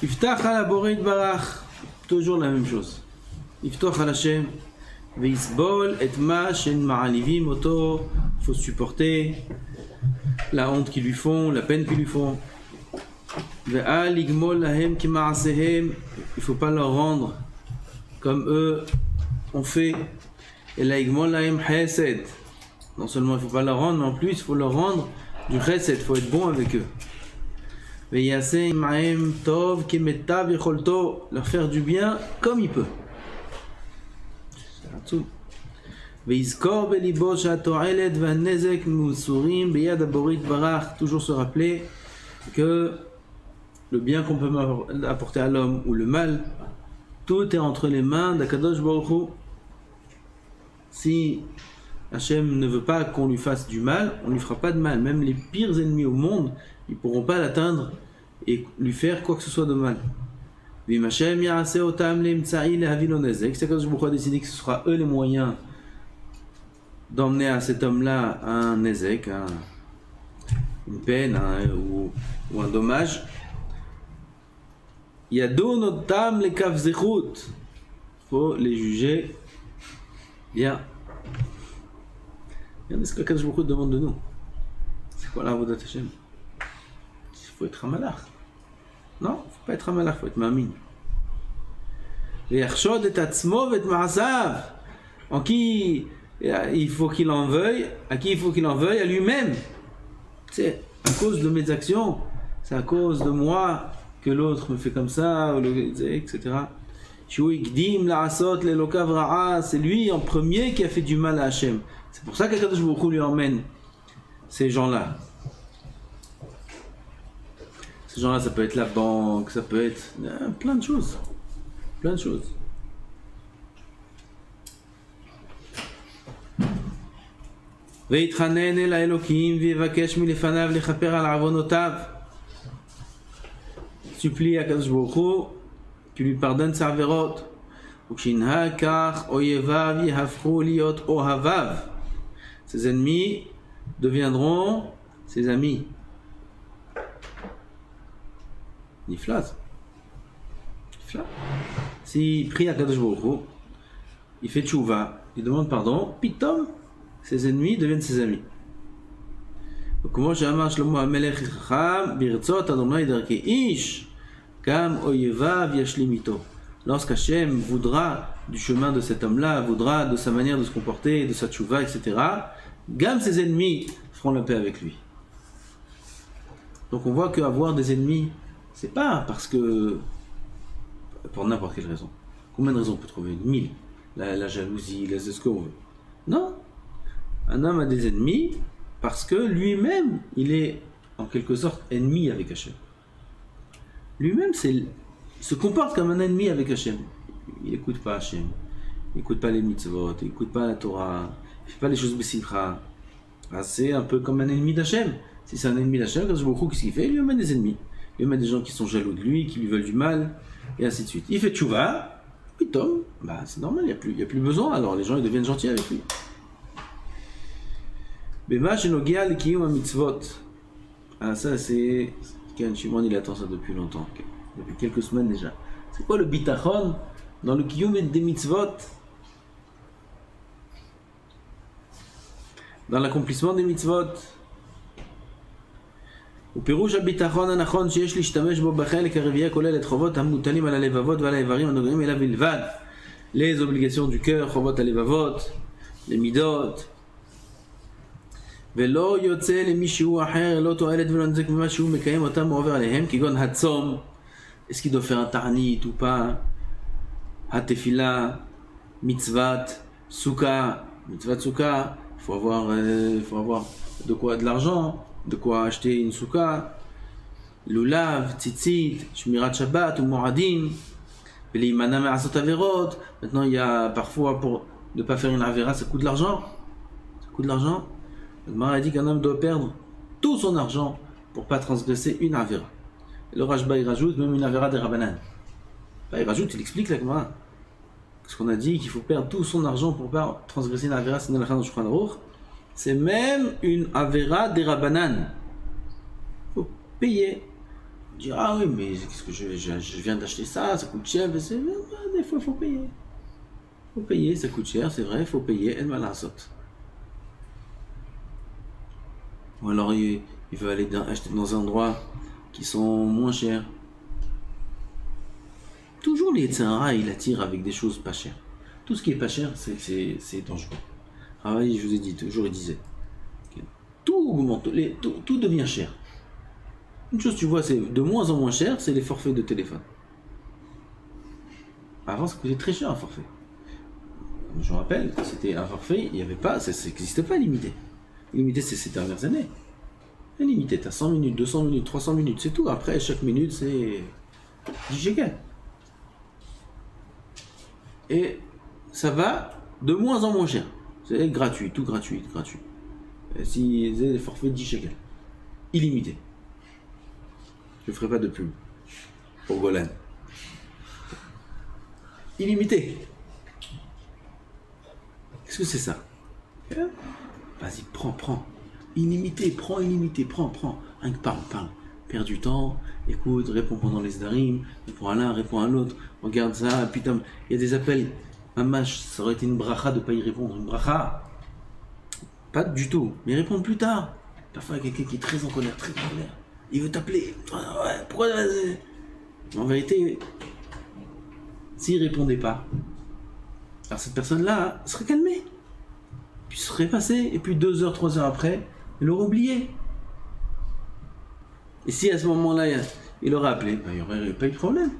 Iftach ala borei barach, toujours la même chose. Iftach ala Hashem, veisbol et ma shen ma'alivim oto, il faut supporter la honte qu'ils lui font, la peine qu'ils lui font. Ve'al igmol lahem ki ma'asehem, il faut pas leur rendre comme eux ont fait. Et la igmol lahem chesed, non seulement il faut pas leur rendre, mais en plus il faut leur rendre du chesed, il faut être bon avec eux. Ve'yaseh ma'hem tov kemetav yecholto, leur faire du bien comme il peut. Ve'izkor belibo sha'to'elet va'nezek musurim beyad haborei yitbarach, toujours se rappeler que le bien qu'on peut apporter à l'homme ou le mal, tout est entre les mains d'Akadosh Baruch Hu. Si Hachem ne veut pas qu'on lui fasse du mal, on ne lui fera pas de mal. Même les pires ennemis au monde, ils ne pourront pas l'atteindre et lui faire quoi que ce soit de mal. Si Akadosh Baruch Hu a décidé que ce sera eux les moyens d'emmener à cet homme-là un nezek, une peine ou un dommage, Yadonotam le kavzechut, il faut les juger bien. Regardez ce que Akadosh Baruch Hu demande de nous. C'est quoi la avodat Hashem? Il faut être un malach. Non, il ne faut pas être un malach, il faut être mamin. Ve'yachshod et atzmo ve'et ma'asav, en qui il faut qu'il en veuille, à qui il faut qu'il en veuille, à lui-même. C'est à cause de mes actions, c'est à cause de moi que l'autre me fait comme ça, etc. C'est lui en premier qui a fait du mal à Hachem. C'est pour ça qu'Akadosh Baruch Hu lui emmène ces gens-là. Ces gens-là, ça peut être la banque, ça peut être plein de choses. Plein de choses. ויתחנן אל האלוקים ויבקש מלפניו לכפר על עוונותיו. Supplie à Akadosh Baruch Hu qu'il lui pardonne ses avérotes. וכשינהג כך אויביו יהפכו להיות אוהביו. Ses ennemis deviendront ses amis. Niflaz. S'il prie à Akadosh Baruch Hu, il fait tchouva, il demande pardon, pitom, ses ennemis deviennent ses amis. כמו שאמר שלמה המלך חכם, ברצות אדוני דרכי איש, גם אויביו ישלים איתו. Lorsqu'Hachem voudra du chemin de cet homme-là, voudra de sa manière de se comporter, de sa tchouva, etc., même ses ennemis feront la paix avec lui. Donc on voit qu'avoir des ennemis, c'est pas parce que, pour n'importe quelle raison. Combien de raisons on peut trouver? 1000. La jalousie, ce qu'on veut. Non. Un homme a des ennemis parce que lui-même, il est en quelque sorte ennemi avec Hachem. Lui-même, se comporte comme un ennemi avec Hachem. Il n'écoute pas Hachem, il n'écoute pas les mitzvot, il n'écoute pas la Torah, il ne fait pas les choses besimcha. C'est un peu comme un ennemi d'Hachem. Si c'est un ennemi d'Hachem, qu'est-ce qu'il fait? Il lui amène des ennemis. Il lui amène des gens qui sont jaloux de lui, qui lui veulent du mal, et ainsi de suite. Il fait tchouva, puis tom, c'est normal, il n'y a plus besoin, alors les gens ils deviennent gentils avec lui. Bema shenogia l'kiyum ha-mitzvot. Ça c'est... Ken Shimon il attend ça depuis longtemps, depuis quelques semaines déjà. C'est quoi le bitachon dans le kiyum des mitzvot? Dans l'accomplissement des mitzvot. ופירוש הביטחון הנכון שיש להשתמש בו בחלק הרביעי הכולל את חובות המוטלים על הלבבות ועל האיברים הנוגעים אליו בלבד. Les obligations du cœur, חובות הלבבות, les midot. ולא יוצא למישהו אחר לא תועלת ולא נזק ממה שהוא מקיים אותם או עובר עליהם, כגון הצום, est-ce qu'il doit faire un ta'anit ou pas, התפילה, מצוות סוכה, מצוות סוכה, il faut avoir de quoi, de l'argent, de quoi acheter une souka, lulav, tzitzit, shmirat shabbat ou moradim, velimana me'asot averot. Maintenant il y a parfois pour ne pas faire une avera, ça coûte de l'argent. Le Gemara a dit qu'un homme doit perdre tout son argent pour pas transgresser une avera. Et le Rashba il rajoute même une avera des Rabbanan. Il rajoute, il explique la Gemara. Ce qu'on a dit qu'il faut perdre tout son argent pour pas transgresser une avera, c'est dans la Shulchan Aruch. C'est même une avera des Rabbanan. Il faut payer. Dire ah oui, mais qu'est-ce que je viens d'acheter ça coûte cher. Mais des fois, il faut payer. Il faut payer, ça coûte cher, c'est vrai, il faut payer. Elle m'a la saute. Ou alors il veut aller acheter dans un endroit qui sont moins chers. Toujours les Yetzirah, il attire avec des choses pas chères. Tout ce qui est pas cher, c'est dangereux. Ah oui, je vous ai dit, toujours il disait. Tout augmente, tout devient cher. Une chose, tu vois, c'est de moins en moins cher, c'est les forfaits de téléphone. Avant, ça coûtait très cher un forfait. Je me rappelle, c'était un forfait, il n'y avait pas, ça n'existait pas limité. Limité, c'est ces dernières années. Limité, tu as 100 minutes, 200 minutes, 300 minutes, c'est tout. Après, chaque minute, c'est 10 shekels. Et ça va de moins en moins cher. C'est gratuit, tout gratuit, gratuit. Si vous avez des forfaits 10 shekels. Illimité. Je ne ferai pas de pub pour Golan. Illimité. Qu'est-ce que c'est ça? Vas-y, prends. Illimité, prends. Rien que parle. Perds du temps, écoute, réponds pendant les darim, réponds à l'un, réponds à l'autre, regarde ça, putain, il y a des appels. Un match, ça aurait été une bracha de ne pas y répondre. Une bracha, pas du tout, mais répondre plus tard. Parfois, il y a quelqu'un qui est très en colère, il veut t'appeler. Ouais, pourquoi? En vérité, s'il répondait pas, alors cette personne-là serait calmée, puis serait passée, et puis 2 heures, 3 heures après, il aurait oublié. Et si à ce moment-là, il aurait appelé, il n'y aurait pas eu de problème.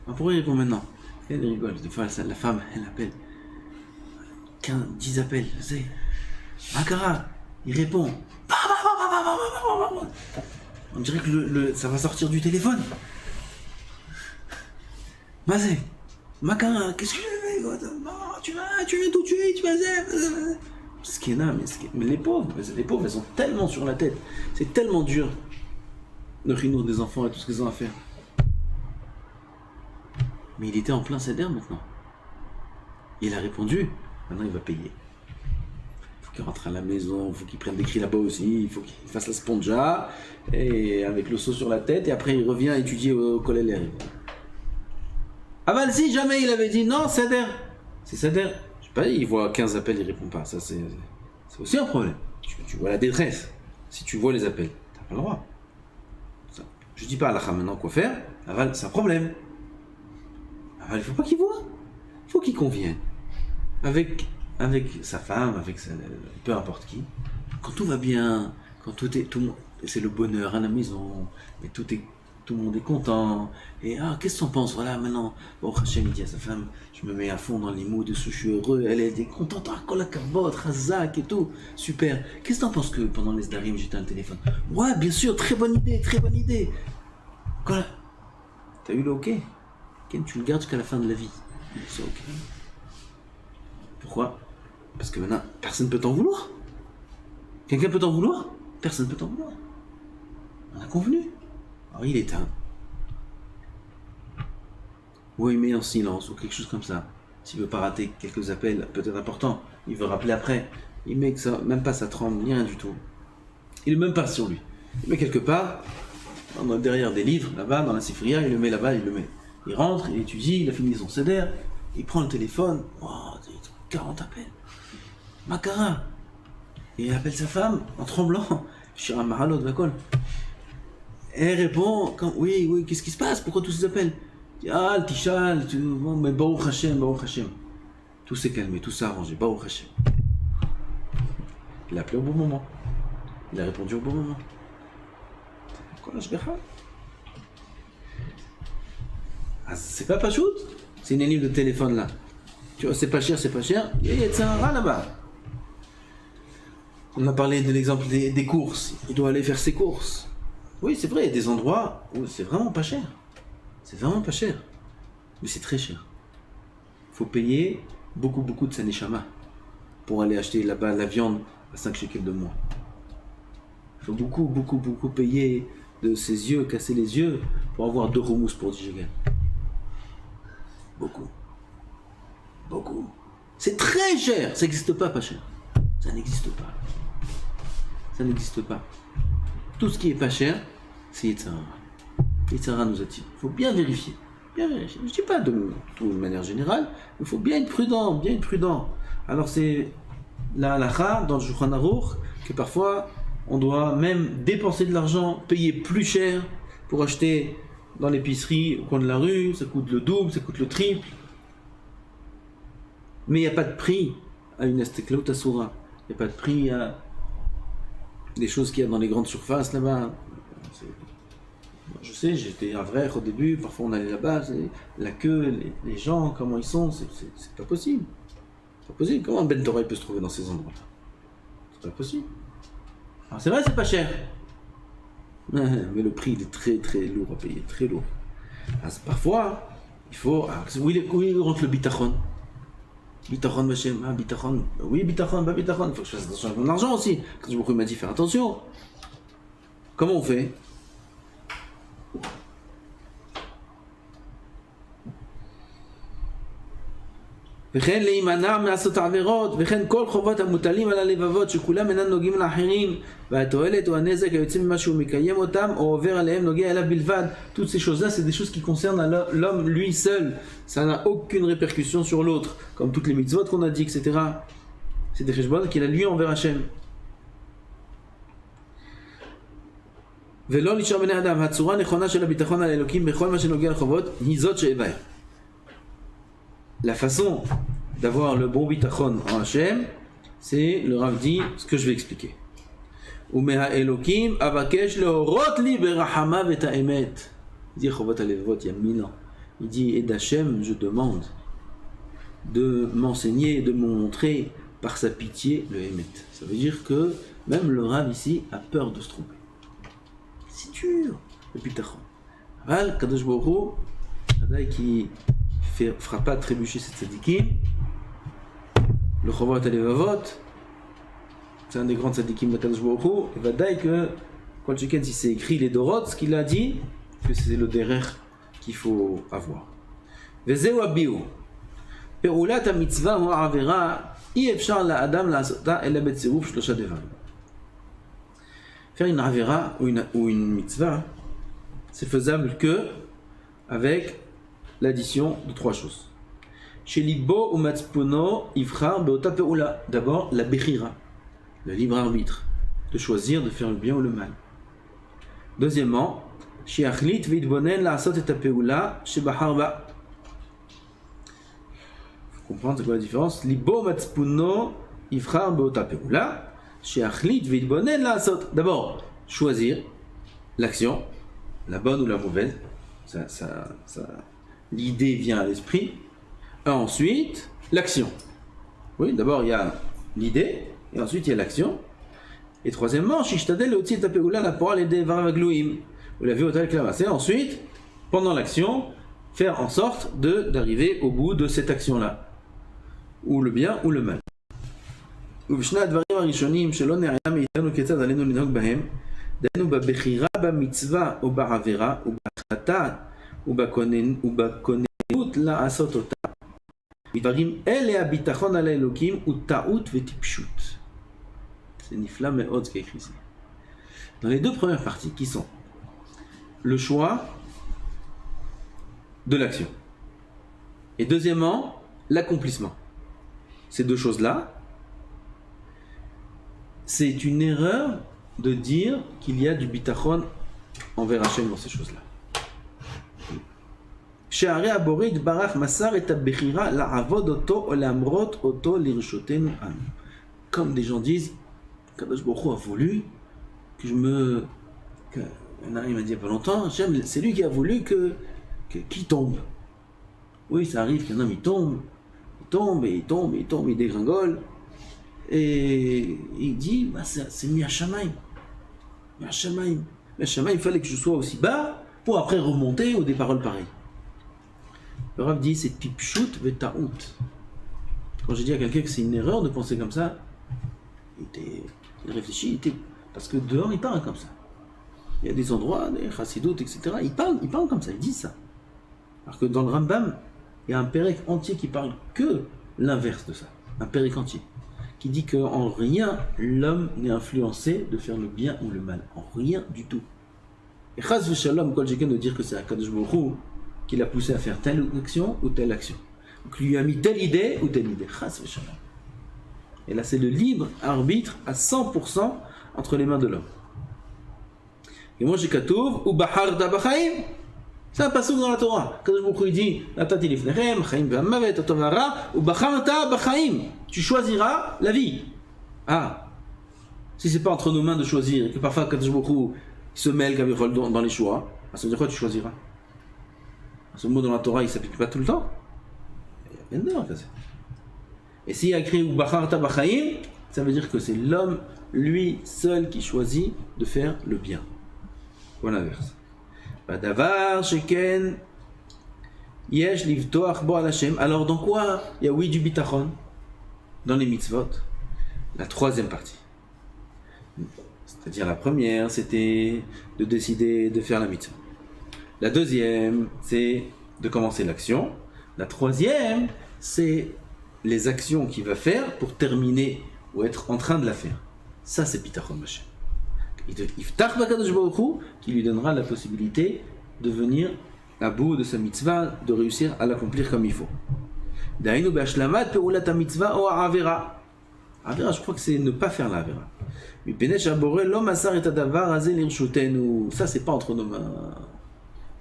Pourquoi il répond maintenant? Elle rigole, des fois la femme, elle appelle. 10 appels, tu sais. Makara, il répond. On dirait que ça va sortir du téléphone. Mazé, Makara, qu'est-ce que je fais? Tu viens tout tuer, tu vas... Ce qui est là, mais les pauvres, elles sont tellement sur la tête. C'est tellement dur. Le chinour des enfants et tout ce qu'ils ont à faire. Mais il était en plein seder maintenant. Il a répondu, maintenant il va payer. Il faut qu'il rentre à la maison, il faut qu'il prenne des cris là-bas aussi, il faut qu'il fasse la sponja, et avec le seau sur la tête, et après il revient étudier au collège. Ah bah si jamais il avait dit non, seder, c'est seder. Je sais pas, il voit 15 appels, il répond pas. Ça c'est aussi un problème. Tu vois la détresse. Si tu vois les appels, t'as pas le droit. Je dis pas à l'Akha maintenant quoi faire, Aval, c'est un problème. Aval, il faut pas qu'il voit. Il faut qu'il convienne. Avec sa femme, peu importe qui. Quand tout va bien, quand c'est le bonheur à la maison, et tout le monde est content. Et qu'est-ce que t'en penses? Voilà, maintenant, bon, Hachem, il dit à sa femme, je me mets à fond dans les mots de ce, je suis heureux, elle est contente, kolakavod, Razak et tout, super. Qu'est-ce que t'en penses que pendant les darim, j'étais le téléphone? Ouais, bien sûr, très bonne idée. Quoi? T'as eu le OK? Tu le gardes jusqu'à la fin de la vie. C'est OK. Pourquoi? Parce que maintenant, personne ne peut t'en vouloir. Quelqu'un peut t'en vouloir? Personne ne peut t'en vouloir. On a convenu. Alors il éteint. Ou il met en silence, ou quelque chose comme ça. S'il veut pas rater quelques appels, peut-être importants, il veut rappeler après. Il met que ça, même pas ça tremble, ni rien du tout. Il est même pas sur lui. Il met quelque part, derrière des livres, là-bas, dans la sifria, il le met là-bas, il le met. Il rentre, il étudie, il a fini son seder, il prend le téléphone, 40 appels. Makara. Et il appelle sa femme en tremblant. Shira Mahalot Vakol. Et elle répond, oui, qu'est-ce qui se passe? Pourquoi tous ces appels? Il dit, le Tishal, mais Baruch Hashem. Tout s'est calmé, tout s'est arrangé, Baruch Hashem. Il a appelé au bon moment. Il a répondu au bon moment. Quoi, l'ashgacha? C'est pas pachout? C'est une énigme de téléphone là. Tu vois, c'est pas cher. Il y a Yetzirah là-bas. On a parlé de l'exemple des courses. Il doit aller faire ses courses. Oui, c'est vrai, il y a des endroits où c'est vraiment pas cher. Mais c'est très cher. Il faut payer beaucoup de sa neshama pour aller acheter là-bas la viande à 5 shekels de moins. Il faut beaucoup payer de ses yeux, casser les yeux pour avoir 2 houmous pour 10 shekels. Beaucoup. C'est très cher. Ça n'existe pas cher. Ça n'existe pas. Tout ce qui est pas cher, c'est Yetzirah. Yitzhara nous a-t-il. Il faut bien vérifier. Bien vérifier. Je ne dis pas de manière générale, il faut bien être prudent, bien être prudent. Alors c'est la halakha dans le Shulchan Aruch que parfois on doit même dépenser de l'argent, payer plus cher pour acheter dans l'épicerie au coin de la rue, ça coûte le double, ça coûte le triple. Mais il n'y a pas de prix à une estekleut asura. Il n'y a pas de prix à des choses qu'il y a dans les grandes surfaces là-bas. Je sais, j'étais à Vrech au début, parfois on allait là-bas, la queue, les gens, comment ils sont, c'est pas possible. C'est pas possible. Comment un Ben Torah peut se trouver dans ces endroits-là? C'est pas possible. Alors c'est vrai, c'est pas cher. Mais le prix il est très très lourd à payer, très lourd. Alors, parfois, il faut. Où il rentre le bitachon? Bitachon, Machem, bitachon. Oui, bitachon, pas bitachon. Il faut que je fasse attention à mon argent aussi. Quand je m'a dit faire attention. Comment on fait? וכן להימנע מעשות העבירות, וכן כל חובות המוטלים על הלבבות שכולם אינם נוגעים לאחרים, והתועלת או הנזק היוצאים ממה שהוא מקיים אותם או עובר עליהם נוגע אליו בלבד. Toutes ces choses-là, c'est des choses qui concernent l'homme lui seul. Ça n'a aucune répercussion sur l'autre, comme toutes les mitzvot qu'on a dit, etc. C'est des cheshbon qu'il a lui envers Hachem. ולא נשאר בני אדם, הצורה הנכונה של הביטחון על האלוקים בכל מה שנוגע לחובות היא זאת שהבאר. La façon d'avoir le bon bitachon en Hachem, c'est, le Rav dit, ce que je vais expliquer. Umeha Elokim avakesh leorot li berahama v'ta'emet. Il dit Chovat Alevot il y a 1000 ans. Il dit, et d'Hachem, je demande de m'enseigner, de me montrer par sa pitié le Emet. Ça veut dire que même le Rav ici a peur de se tromper. C'est dur, le bitachon. Aval, Kadosh Baruch Hu, Adai qui fera pas trébucher cette tzadikim. Le Chovot Alevavot, c'est un des grands tzadikim de Kadosh Baruch Hu. Il va dire que quand si c'est écrit les Dorot, ce qu'il a dit, que c'est le derer qu'il faut avoir. Vezeu abiu. Peulat ha-mitzvah hu ha'avera, אי אפשר לאדם לעשותה אלא בצירוף שלושה דברים. Faire une avera ou une mitzvah, c'est faisable que avec l'addition de trois choses. Chez Libo ou Matzpono, Ifrar, Beota Peoula. D'abord, la Bechira, le libre arbitre, de choisir de faire le bien ou le mal. Deuxièmement, chez Achlit, Vidbonen, la Asot et Peoula, chez Baharba. Il faut comprendre c'est quoi la différence. Libo, Matzpono, Ifrar, Beota Peoula. Chez Achlit, Vidbonen, la Asot. D'abord, choisir l'action, la bonne ou la mauvaise. L'idée vient à l'esprit. Ensuite, l'action. Oui, d'abord il y a l'idée, et ensuite il y a l'action. Et troisièmement, Shishtadel Otsi Tapeoula la Poral et Varavagluim. Vous l'avez au tel clamassé. Ensuite, pendant l'action, faire en sorte d'arriver au bout de cette action-là. Ou le bien ou le mal. ובשני הדברים הראשונים שלא נעלה מאיתנו כיצד עלינו לנהוג בהם, דהיינו בבחירה במצווה או בעבירה ובהחלטה ובכוננות לעשות אותה. בדברים אלה הביטחון על האלוקים הוא טעות וטיפשות. C'est nifla מאוד ce qui est écrit ici. Dans les deux premières parties qui sont le choix de l'action et deuxièmement l'accomplissement. Ces deux choses-là, c'est une erreur de dire qu'il y a du bitachon envers Hachem dans ces choses-là. שהרי הבורא יתברך מסר את הבחירה לעבוד אותו או להמרות אותו לרשותנו אנו. Comme des gens disent, Kadosh Baruch Hu a voulu que je me... Il m'a dit il n'y a pas longtemps, c'est lui qui a voulu qu'il tombe. Oui, ça arrive qu'un homme il tombe, il dégringole. Et il dit, bah, c'est mis à Shamaim. Mais à Shamaim, il fallait que je sois aussi bas pour après remonter ou des paroles pareilles. Le Rav dit, c'est tipshut veta'ut. Quand j'ai dit à quelqu'un que c'est une erreur de penser comme ça, il réfléchit, parce que dehors il parle comme ça. Il y a des endroits, des chassidoutes, etc. Ils parlent comme ça, ils disent ça. Alors que dans le Rambam, il y a un pérec entier qui parle que l'inverse de ça. Un pérec entier. Qui dit qu'en rien l'homme n'est influencé de faire le bien ou le mal. En rien du tout. Et chas v'shalom, kol sheken de dire que c'est Akadosh Baruch Hu qui l'a poussé à faire telle action ou telle action. Donc lui a mis telle idée ou telle idée. Chas v'shalom. Et là, c'est le libre arbitre à 100% entre les mains de l'homme. Et moi, j'ai Katouv, ou Bahar Dabachaim. C'est un passage dans la Torah. Quand je dit, Natati lifnechem, Chaim ve'amavet, Otovara, ou Bacharta Bachaim. Tu choisiras la vie. Ah, si c'est pas entre nos mains de choisir, et que parfois, quand je se mêle dans les choix, ça veut dire quoi tu choisiras? Ce mot dans la Torah, il ne s'applique pas tout le temps. Il y a rien dedans, et s'il y a écrit Bacharta Bachaim, ça veut dire que c'est l'homme, lui seul, qui choisit de faire le bien. Ou l'inverse. Badavar, Sheken, Yesh, Livtoach, Bo Hashem. Alors, dans quoi il y a oui du bitachon? Dans les mitzvot. La troisième partie. C'est-à-dire la première, c'était de décider de faire la mitzvah. La deuxième, c'est de commencer l'action. La troisième, c'est les actions qu'il va faire pour terminer ou être en train de la faire. Ça, c'est Bitachon Hashem. Iftach b'Akadosh Baruch Hu, qui lui donnera la possibilité de venir à bout de sa mitzvah, de réussir à l'accomplir comme il faut. Dainu be'ashlamat pe'ulat mitzvah o avera. Avera, je crois que c'est ne pas faire la avera. Mais Benesh Abore lo masar et adavar azeh lirshutenu. Ça, c'est pas entre nos mains.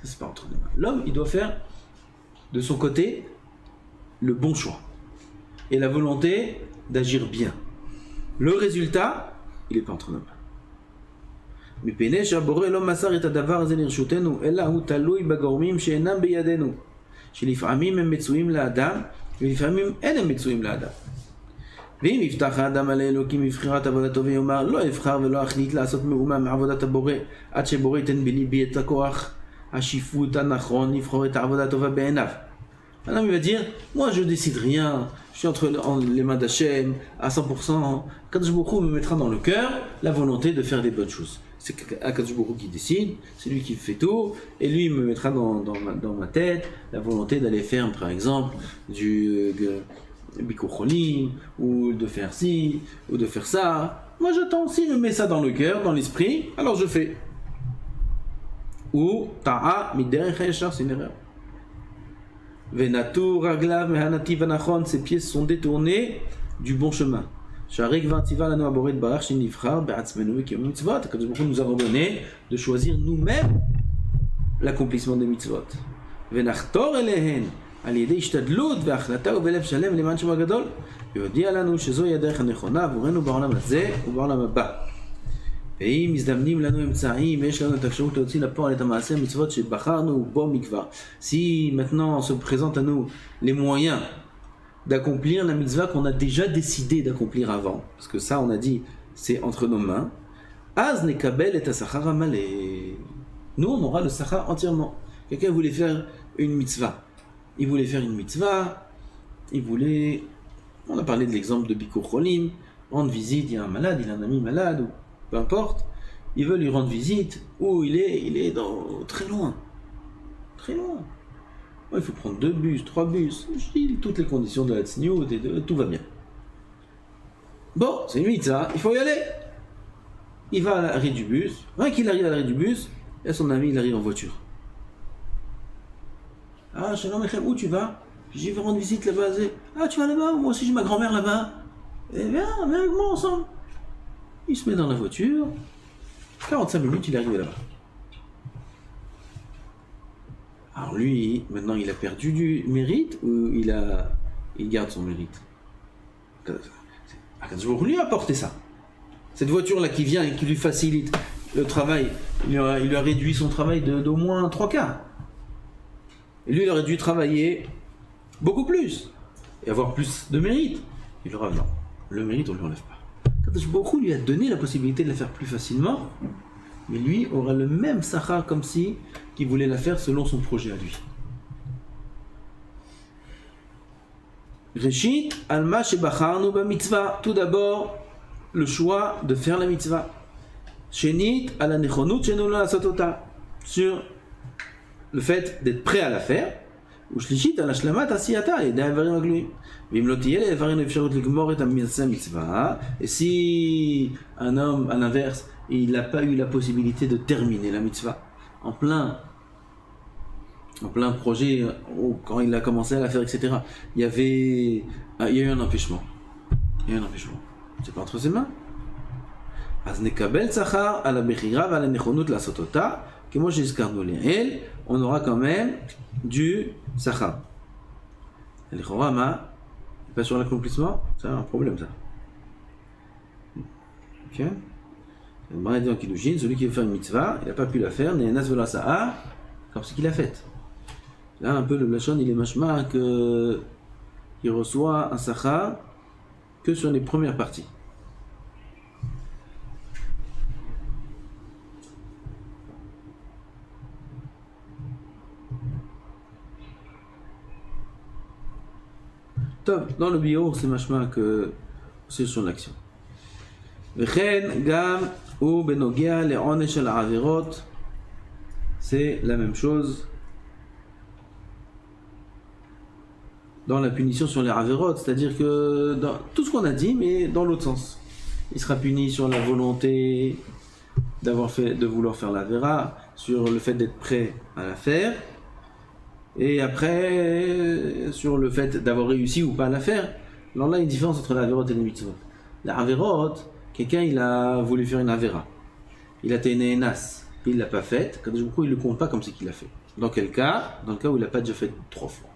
Ça, c'est pas entre nos mains. L'homme, il doit faire de son côté le bon choix et la volonté d'agir bien. Le résultat, il n'est pas entre nos mains. מפני שהבורא לא מסר את הדבר הזה לרשותנו, אלא הוא תלוי בגורמים שאינם בידינו, שלפעמים הם מצויים לאדם, ולפעמים אין הם מצויים לאדם. ואם יפתח האדם על אלוקים מבחירת עבודתו ויאמר, לא אבחר ולא אחליט לעשות מאומה מעבודת הבורא, עד שבורא ייתן בליבי את הכוח, השיפוט הנכון, לבחור את העבודה הטובה בעיניו. Alors il va dire, moi je décide rien, je suis entre les mains d'Hachem à 100%, Kadosh Baruch Hu me mettra dans le cœur la volonté de faire des bonnes choses. C'est Kadosh Baruch Hu qui décide, c'est lui qui fait tout, et lui il me mettra dans ma tête la volonté d'aller faire par exemple du Bikur Cholim, ou de faire ci, ou de faire ça. Moi j'attends, s'il me met ça dans le cœur, dans l'esprit, alors je fais. Ou Ta'a Miderech HaYashar, c'est une erreur. Venatu raglav mehanativ anachon, ses pieds sont détournés du bon chemin. Sharek vantiva lanu aboret barach shinifrar be'atzmenu ki mitzvot. Kadosh Baruch Hu nous a ordonné de choisir nous-mêmes l'accomplissement des mitzvot. Venachtor elehen al yedei ishtadlut ve'achlata u'belev shalem leman shemo gadol. ויודיע לנו שזוהי הדרך הנכונה עבורנו בעולם הזה ובעולם הבא. ואם מזדמנים לנו אמצעים ויש לנו את האפשרות להוציא לפועל את המעשה המצוות שבחרנו בו מכבר. Si maintenant se présente à nous les moyens d'accomplir la mitzvah qu'on a déjà décidé d'accomplir avant, parce que ça on a dit c'est entre nos mains, אז נקבל את השכר המלא. Nous on aura le sachar entièrement. Quelqu'un voulait faire une mitzvah. Il voulait faire une mitzvah, on a parlé de l'exemple de Bikur Cholim, rendre visite, il y a un malade, il a un ami malade, ou peu importe, il veut lui rendre visite, ou il est très loin. Très loin. Il faut prendre 2 bus, 3 bus, je dis toutes les conditions de la tsniout, tout va bien. Bon, c'est une mitzvah, il faut y aller. Il va à l'arrêt du bus, rien qu'il arrive à l'arrêt du bus, et son ami il arrive en voiture. Ah, Shalom Echem, où tu vas? J'y vais rendre visite là-bas. Ah, tu vas là-bas? Moi aussi j'ai ma grand-mère là-bas. Eh bien, viens avec moi ensemble. Il se met dans la voiture. 45 minutes, il est arrivé là-bas. Alors lui, maintenant, il a perdu du mérite ou il garde son mérite? Akadosh Baruch Hu lui a apporté ça. Cette voiture-là qui vient et qui lui facilite le travail, il lui a réduit son travail d'au moins 3 quarts. Et lui, il aurait dû travailler beaucoup plus et avoir plus de mérite. Il aura non. Le mérite, on ne lui enlève pas. Kadosh Baruch Hu lui a donné la possibilité de la faire plus facilement, mais lui aura le même sachar comme si qu'il voulait la faire selon son projet à lui. Reshit alma shebacharnu b'mitzvah. Tout d'abord, le choix de faire la mitzvah. Shenit ala nechonut shenu lo lasot ota. Sur le fait d'être prêt à la faire. ושלישית על השלמת עשייתה על ידי האיברים הגלויים. ואם לא תהיה לאיברים אפשרות לגמור את המעשה מצווה, et si un homme, à l'inverse, il n'a pas eu la possibilité de terminer la mitzvah, en plein projet, quand il a commencé à la faire, etc., il y a eu un empêchement. C'est pas entre ses mains. אז נקבל שכר על הבחירה ועל הנכונות לעשות אותה, כמו שהזכרנו לעיל, on aura quand même du שכר. לכאורה, מה? Pas sur l'accomplissement, c'est un problème ça. Ok? Le Kiddushin, celui qui veut faire une mitzvah, il n'a pas pu la faire, Ne'enas velo asa'a, comme ce qu'il a fait. Là, un peu le Lachon, il est mashma qu'il reçoit un sachar que sur les premières parties. Top, dans le bio, c'est mashma que c'est sur l'action. וכן גם הוא בנוגע לעונש של העבירות, c'est la même chose dans la punition sur les avérotes, c'est-à-dire que dans tout ce qu'on a dit, mais dans l'autre sens. Il sera puni sur la volonté de vouloir faire l'avéra, sur le fait d'être prêt à la faire, et après sur le fait d'avoir réussi ou pas à la faire. Alors là, il y a une différence entre l'avérote et les mitzvot. L'avérote, quelqu'un il a voulu faire une avéra, il a été Ne'enas, il ne l'a pas faite, quand du coup il ne le compte pas comme ce qu'il a fait. Dans quel cas? Dans le cas où il n'a pas déjà fait 3 fois.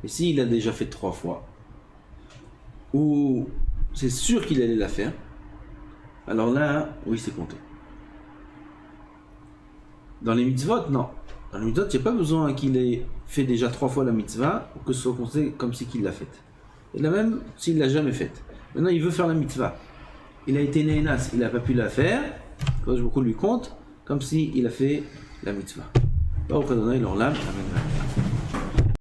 Et s'il a déjà fait 3 fois, ou c'est sûr qu'il allait la faire, alors là, oui, c'est compté. Dans les mitzvot, non. Dans les mitzvot, il n'y a pas besoin qu'il ait fait déjà 3 fois la mitzvah pour que ce soit compté comme si qu'il l'a faite. Et là même, s'il ne l'a jamais faite. Maintenant, il veut faire la mitzvah. Il a été Ne'enas, il n'a pas pu la faire, quand beaucoup lui compte, comme s'il a fait la mitzvah. Baruch Adonai l'Olam, Amen.